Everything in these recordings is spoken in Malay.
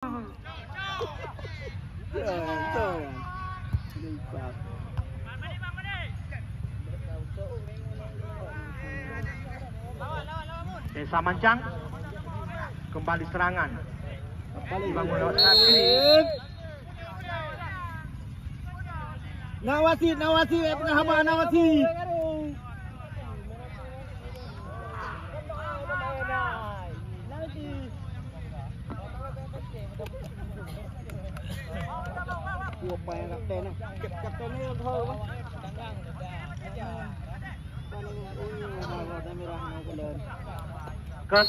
Desa Mancang kembali serangan. Dibangun lewat Nawasi tengah hamba Nawasi. Apa yang kapten ni? Kapten ni tahu apa? Ke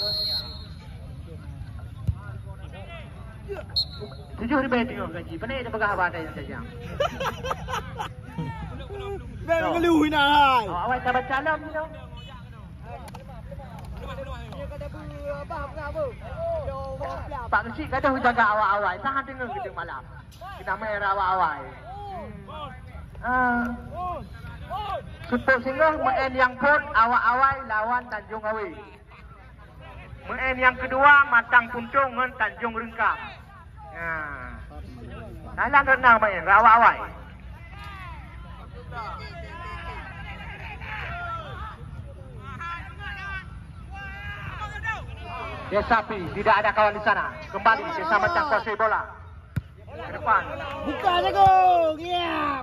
7 tengok gaji. Pandai dia pegang abang saya saja. Bang ngeluh ni hai. Awak tak baca alam ni tau. Pak Kecik kata jaga awak-awak. Tahan tengok kita malam. Kita main awak-awak. Suput singgah main yang pun awak-awak lawan Tanjung Awi. Main yang kedua Matang Puntung dengan Tanjung Rengkam. Thailand renang main awak-awak. Desa Api tidak ada kawan di sana. Kembali Desa Mancang kuasai bola. Ke depan. Buka je gong. Ya.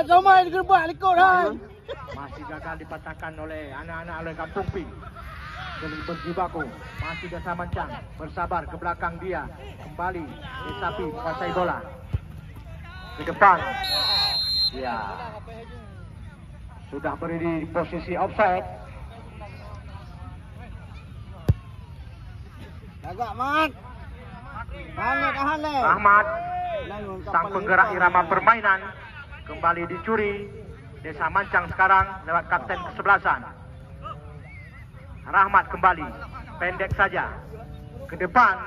Sama digerbak likut hai. Masih gagal dipatahkan oleh anak-anak oleh Kampung Pi. Jadi berjibaku. Masih Desa Mancang bersabar ke belakang dia. Kembali Desa Api kuasai bola. Ke depan. Ya. Sudah berdiri di posisi offside. Agak Mat. Mana tahan le. Ahmad, sang penggerak irama permainan, kembali dicuri. Desa Mancang sekarang lewat kapten kesebelasan. Rahmat kembali, pendek saja. Ke depan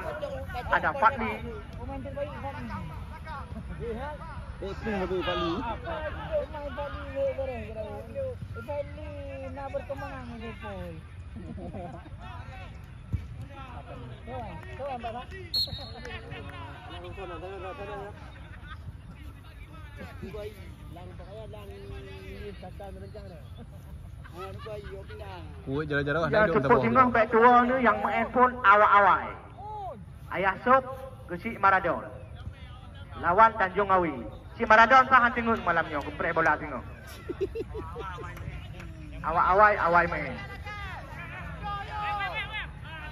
ada Fadli. Ini lebih Fadli. Fadli nak berkembang ni pun. Kau ambil tak? Kuat jarak-jarak Ya, Ceput Singgah back tua ni yang main pun awak-awak. Ayah Sob, Kecik Maradon. Lawan Tanjung Awi. Si Maradon tahan tengok malamnya, kepret bola tengok. Awak-awak main.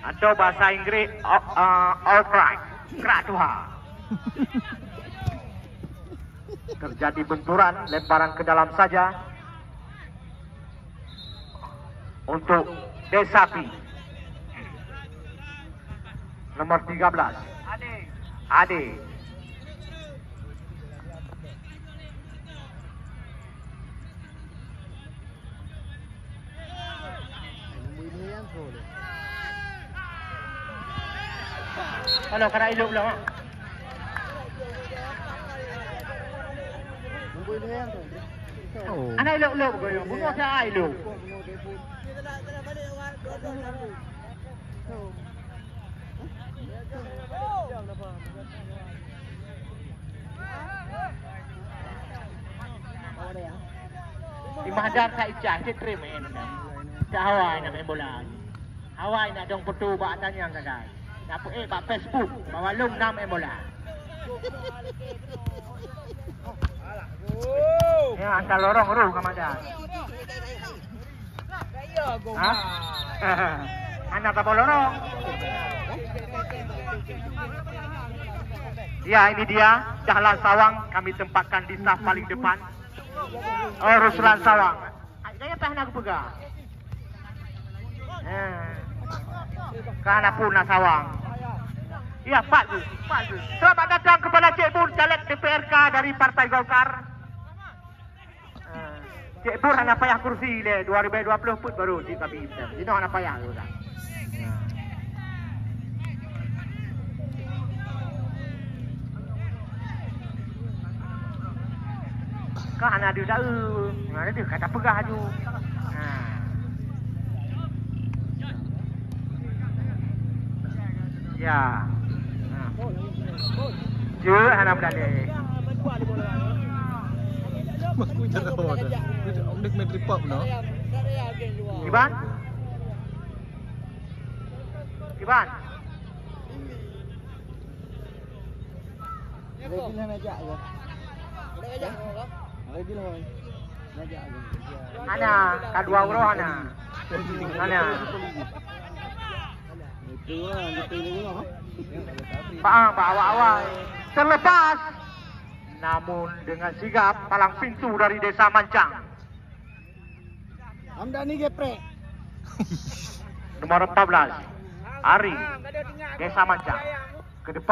Atau bahasa Inggeris all right, kerak tuha. Terjadi benturan, lemparan ke dalam saja untuk Desa Api. Nomor 13 Ade. Kalau kena elok pula mak. Anak elok-elok kau. Bunuh saya elok. Di Mahadar saya icah, saya trim main. Tak Hawaii nak main bola. Hawaii nak dong petu bak tanya kakak. Apa bak Facebook, bawa lung nak main bola. Ya, antar lorong ruh ke Mahadar. Ha? Anak tak boleh lorong. Ya, ini dia Dahlan Sawang, kami tempatkan di saf paling depan. Oh, Ruslan Sawang. Saya tahan aku pegang. Karena pun Sawang. Ya, Pak Gus. Selamat datang kepada Cik Bur, caleg DPRK dari Partai Golkar. Cik Bur anak payah kursi le 2020 pun baru di kami. Ini anak payah tu dah. Kan anak dia dah mana dia kata pegah tu. Ya. Je anak balik. Aku jangan tahu dah. Dia main tripod no. Iban? Iban? Lagi lah najak je. Lagi lah. Najak je. Ana, kadua urang ana. Ana. Itu lah, itu lah. Pak awal terlepas. Namun dengan sigap palang pintu dari Desa Mancang. Hamdani geprek. Nomor 14. Ari. Desa Mancang. Ke depan.